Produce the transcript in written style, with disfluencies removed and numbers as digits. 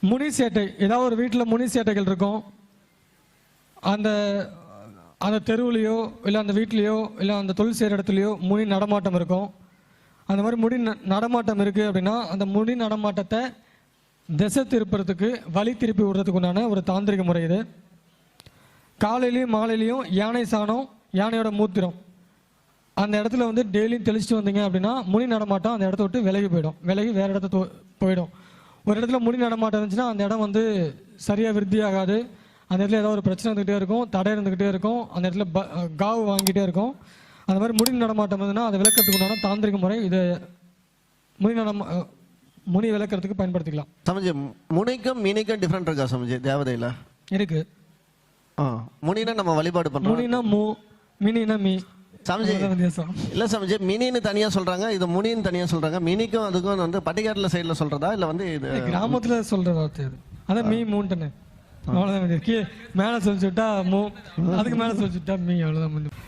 முனி சேட்டை, ஏதாவது ஒரு வீட்டில் முனி சேட்டைகள் இருக்கும். அந்த அந்த தெருவுலையோ இல்லை அந்த வீட்லேயோ இல்லை அந்த தொழில் செய்கிற இடத்துலையோ முனி நடமாட்டம் இருக்கும். அந்த மாதிரி முடி நடமாட்டம் இருக்குது அப்படின்னா அந்த முடி நடமாட்டத்தை திசை திருப்புறதுக்கு வழி திருப்பி விடுறதுக்கு உண்டான ஒரு தாந்திரிக முறை இது. காலையிலையும் மாலையிலையும் யானை சாணம், யானையோட மூத்திரம் அந்த இடத்துல வந்து டெய்லியும் தெளிச்சுட்டு வந்தீங்க அப்படின்னா முனி நடமாட்டம் அந்த இடத்த விட்டு விலகி போயிடும். விலகி வேறு இடத்த போயிடும். ஒரு இடத்துல முடி நடமாட்டம் இருந்துச்சுன்னா அந்த இடம் வந்து சரியாக விருத்தி ஆகாது. அந்த இடத்துல ஏதாவது ஒரு பிரச்சனை இருந்துகிட்டே இருக்கும், தடை இருந்துக்கிட்டே இருக்கும், அந்த இடத்துல காவு வாங்கிட்டே இருக்கும். அந்த மாதிரி முடி நடமாட்டம் இருந்ததுன்னா அதை விளக்கிறதுக்கு உண்டான தாந்திரிக முறை இது. முனி விளக்கிறதுக்கு பயன்படுத்திக்கலாம். சமஜி, முனிக்கும் மீனிக்கும் டிஃப்ரெண்ட் இருக்கா சமஜி தேவதையில்? இருக்கு. முனினா நம்ம வழிபாடு பண்ணுறோம், முனினா மூ, மினினா மீ. சமஜி இல்லை சமஜி, மினின்னு தனியாக சொல்கிறாங்க, இது முனின்னு தனியாக சொல்கிறாங்க. மினிக்கும் அதுக்கும் வந்து பட்டிக்காட்டில் சைடில் சொல்கிறதா இல்லை வந்து இது கிராமத்தில் சொல்கிற வார்த்தை அது. அதான் மீ மூன்ட்டுன்னு அவ்வளோதான். மேலே சொல்லிச்சுட்டா மூ, அதுக்கு மேலே சொல்லிச்சுட்டா மீ, அவ்வளோதான்.